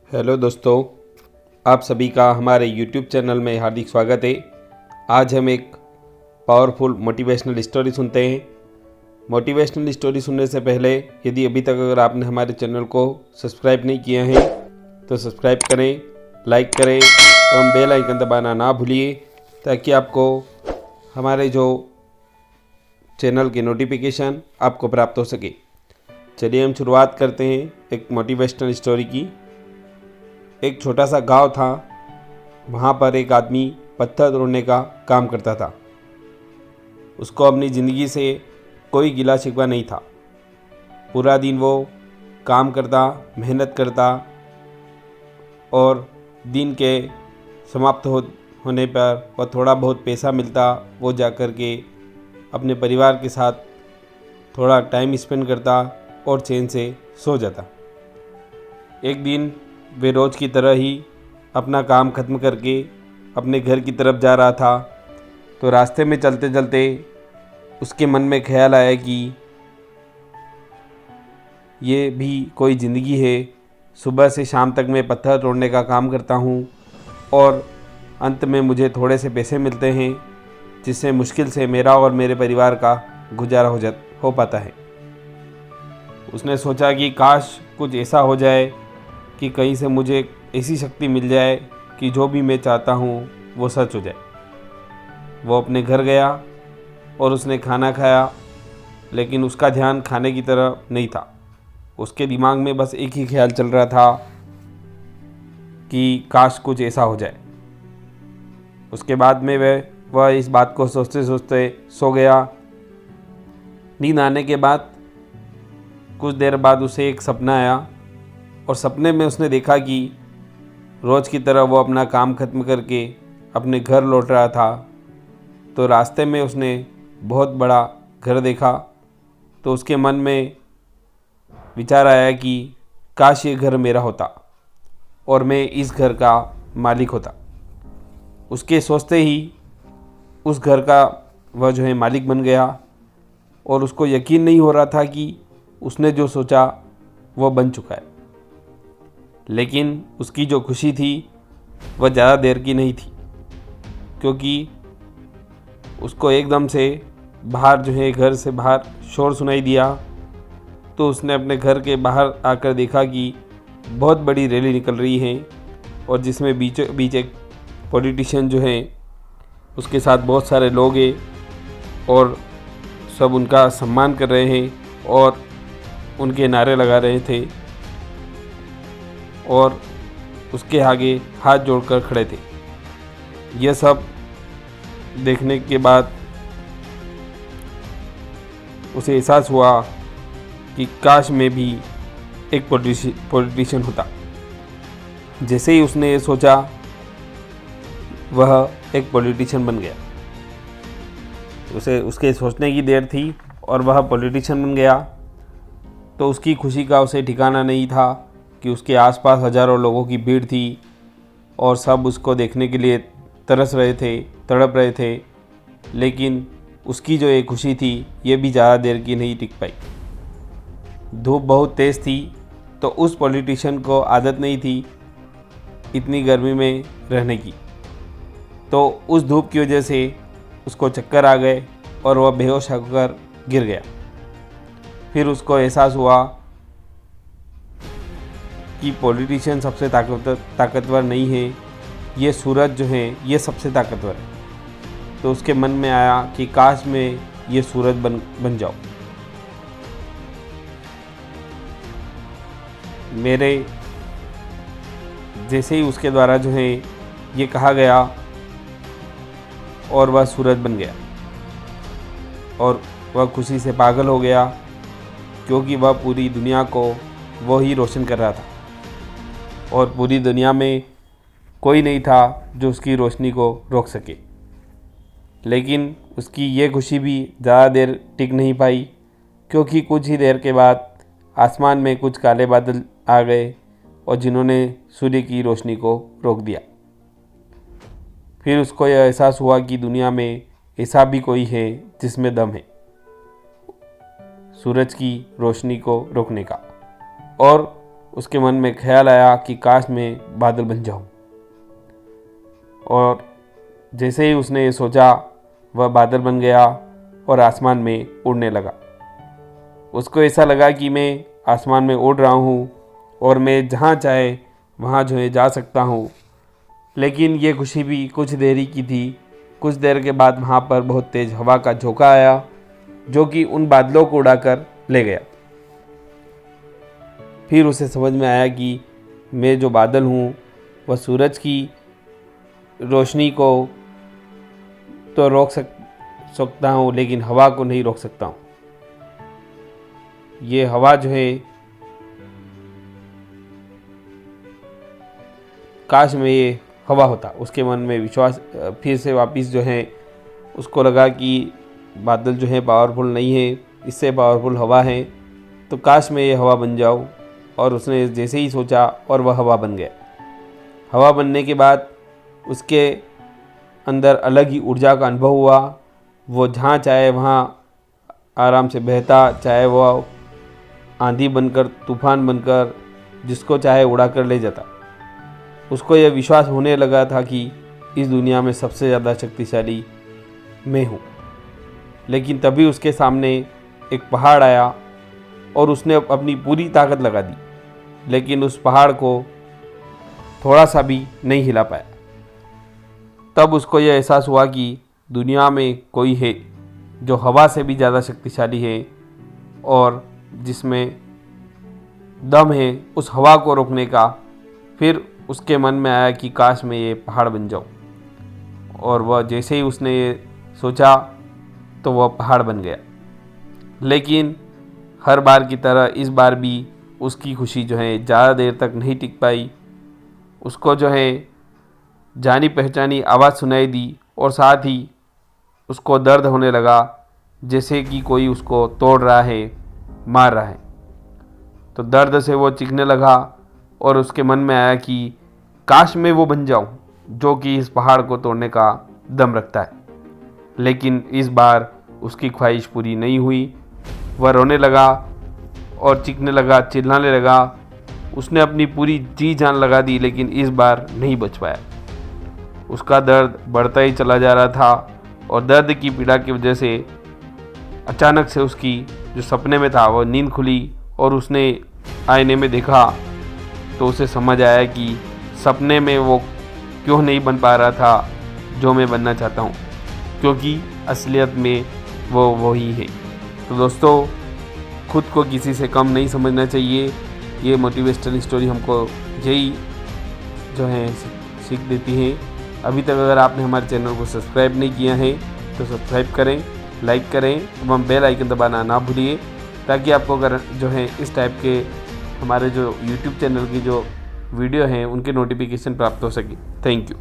Hello दोस्तों, आप सभी का हमारे YouTube चैनल में हार्दिक स्वागत है। आज हम एक पावरफुल मोटिवेशनल स्टोरी सुनते हैं। मोटिवेशनल स्टोरी सुनने से पहले यदि अभी तक अगर आपने हमारे चैनल को सब्सक्राइब नहीं किया है तो सब्सक्राइब करें, लाइक करें एवं बेल आइकन दबाना ना भूलिए ताकि आपको हमारे जो चैनल की नोटिफिकेशन आपको प्राप्त हो सके। चलिए हम शुरुआत करते हैं एक मोटिवेशनल स्टोरी की। एक छोटा सा गांव था। वहाँ पर एक आदमी पत्थर तोड़ने का काम करता था। उसको अपनी ज़िंदगी से कोई गिला शिकवा नहीं था। पूरा दिन वो काम करता, मेहनत करता और दिन के समाप्त होने पर वह थोड़ा बहुत पैसा मिलता, वो जा कर के अपने परिवार के साथ थोड़ा टाइम स्पेंड करता और चैन से सो जाता। एक दिन वे रोज़ की तरह ही अपना काम ख़त्म करके अपने घर की तरफ जा रहा था तो रास्ते में चलते चलते उसके मन में ख्याल आया कि ये भी कोई ज़िंदगी है। सुबह से शाम तक मैं पत्थर तोड़ने का काम करता हूँ और अंत में मुझे थोड़े से पैसे मिलते हैं जिससे मुश्किल से मेरा और मेरे परिवार का गुजारा हो पाता है। उसने सोचा कि काश कुछ ऐसा हो जाए कि कहीं से मुझे ऐसी शक्ति मिल जाए कि जो भी मैं चाहता हूँ वो सच हो जाए। वो अपने घर गया और उसने खाना खाया, लेकिन उसका ध्यान खाने की तरफ नहीं था। उसके दिमाग में बस एक ही ख्याल चल रहा था कि काश कुछ ऐसा हो जाए। उसके बाद में वह इस बात को सोचते सोचते सो गया। नींद आने के बाद कुछ देर बाद उसे एक सपना आया और सपने में उसने देखा कि रोज़ की तरह वो अपना काम ख़त्म करके अपने घर लौट रहा था। तो रास्ते में उसने बहुत बड़ा घर देखा तो उसके मन में विचार आया कि काश ये घर मेरा होता और मैं इस घर का मालिक होता। उसके सोचते ही उस घर का वह जो है मालिक बन गया और उसको यकीन नहीं हो रहा था कि उसने जो सोचा वो बन चुका है। लेकिन उसकी जो खुशी थी वह ज़्यादा देर की नहीं थी, क्योंकि उसको एकदम से बाहर जो है घर से बाहर शोर सुनाई दिया। तो उसने अपने घर के बाहर आकर देखा कि बहुत बड़ी रैली निकल रही है और जिसमें बीचों बीच एक पॉलिटिशियन जो है उसके साथ बहुत सारे लोग हैं और सब उनका सम्मान कर रहे हैं और उनके नारे लगा रहे थे और उसके आगे हाथ जोड़कर खड़े थे। यह सब देखने के बाद उसे एहसास हुआ कि काश मैं भी एक पॉलिटिशियन होता। जैसे ही उसने ये सोचा वह एक पॉलिटिशियन बन गया। उसके सोचने की देर थी और वह पॉलिटिशियन बन गया। तो उसकी खुशी का उसे ठिकाना नहीं था कि उसके आसपास हज़ारों लोगों की भीड़ थी और सब उसको देखने के लिए तरस रहे थे, तड़प रहे थे। लेकिन उसकी जो ये खुशी थी ये भी ज़्यादा देर की नहीं टिक पाई। धूप बहुत तेज़ थी तो उस पॉलिटिशियन को आदत नहीं थी इतनी गर्मी में रहने की। तो उस धूप की वजह से उसको चक्कर आ गए और वह बेहोश होकर गिर गया। फिर उसको एहसास हुआ कि पॉलिटिशियन सबसे ताकतवर नहीं है, ये सूरज जो है ये सबसे ताकतवर है। तो उसके मन में आया कि काश मैं ये सूरज बन जाऊँ। मेरे जैसे ही उसके द्वारा जो है ये कहा गया और वह सूरज बन गया और वह खुशी से पागल हो गया, क्योंकि वह पूरी दुनिया को वो ही रोशन कर रहा था और पूरी दुनिया में कोई नहीं था जो उसकी रोशनी को रोक सके। लेकिन उसकी ये खुशी भी ज़्यादा देर टिक नहीं पाई, क्योंकि कुछ ही देर के बाद आसमान में कुछ काले बादल आ गए और जिन्होंने सूर्य की रोशनी को रोक दिया। फिर उसको यह एहसास हुआ कि दुनिया में ऐसा भी कोई है जिसमें दम है सूरज की रोशनी को रोकने का। और उसके मन में ख्याल आया कि काश मैं बादल बन जाऊं। और जैसे ही उसने ये सोचा वह बादल बन गया और आसमान में उड़ने लगा। उसको ऐसा लगा कि मैं आसमान में उड़ रहा हूँ और मैं जहाँ चाहे वहाँ जो है जा सकता हूँ। लेकिन ये खुशी भी कुछ देर ही की थी। कुछ देर के बाद वहाँ पर बहुत तेज़ हवा का झोंका आया जो कि उन बादलों को उड़ाकर ले गया। फिर उसे समझ में आया कि मैं जो बादल हूँ वह सूरज की रोशनी को तो रोक सकता हूँ लेकिन हवा को नहीं रोक सकता हूँ। ये हवा जो है, काश में ये हवा होता। उसके मन में विश्वास फिर से वापस जो है उसको लगा कि बादल जो है पावरफुल नहीं है, इससे पावरफुल हवा है, तो काश मैं ये हवा बन जाऊँ। और उसने जैसे ही सोचा और वह हवा बन गया। हवा बनने के बाद उसके अंदर अलग ही ऊर्जा का अनुभव हुआ। वो जहाँ चाहे वहाँ आराम से बहता, चाहे वह आंधी बनकर, तूफान बनकर, जिसको चाहे उड़ा कर ले जाता। उसको यह विश्वास होने लगा था कि इस दुनिया में सबसे ज़्यादा शक्तिशाली मैं हूँ। लेकिन तभी उसके सामने एक पहाड़ आया और उसने अपनी पूरी ताकत लगा दी, लेकिन उस पहाड़ को थोड़ा सा भी नहीं हिला पाया। तब उसको यह एहसास हुआ कि दुनिया में कोई है जो हवा से भी ज़्यादा शक्तिशाली है और जिसमें दम है उस हवा को रोकने का। फिर उसके मन में आया कि काश मैं ये पहाड़ बन जाऊं। और वह जैसे ही उसने ये सोचा तो वह पहाड़ बन गया। लेकिन हर बार की तरह इस बार भी उसकी खुशी जो है ज़्यादा देर तक नहीं टिक पाई। उसको जो है जानी पहचानी आवाज़ सुनाई दी और साथ ही उसको दर्द होने लगा, जैसे कि कोई उसको तोड़ रहा है, मार रहा है। तो दर्द से वो चीखने लगा और उसके मन में आया कि काश मैं वो बन जाऊं जो कि इस पहाड़ को तोड़ने का दम रखता है। लेकिन इस बार उसकी ख्वाहिश पूरी नहीं हुई। वह रोने लगा और चीखने लगा, चिल्लाने लगा। उसने अपनी पूरी जी जान लगा दी लेकिन इस बार नहीं बच पाया। उसका दर्द बढ़ता ही चला जा रहा था और दर्द की पीड़ा की वजह से अचानक से उसकी जो सपने में था वह नींद खुली और उसने आईने में देखा तो उसे समझ आया कि सपने में वो क्यों नहीं बन पा रहा था जो मैं बनना चाहता हूँ, क्योंकि असलियत में वो वही है। तो दोस्तों, खुद को किसी से कम नहीं समझना चाहिए। ये मोटिवेशनल स्टोरी हमको यही जो है सीख देती है। अभी तक अगर आपने हमारे चैनल को सब्सक्राइब नहीं किया है तो सब्सक्राइब करें, लाइक करें एवं बेल आइकन दबाना ना भूलिए, ताकि आपको अगर जो है इस टाइप के हमारे जो यूट्यूब चैनल की जो वीडियो हैं उनके नोटिफिकेशन प्राप्त हो सके। Thank you.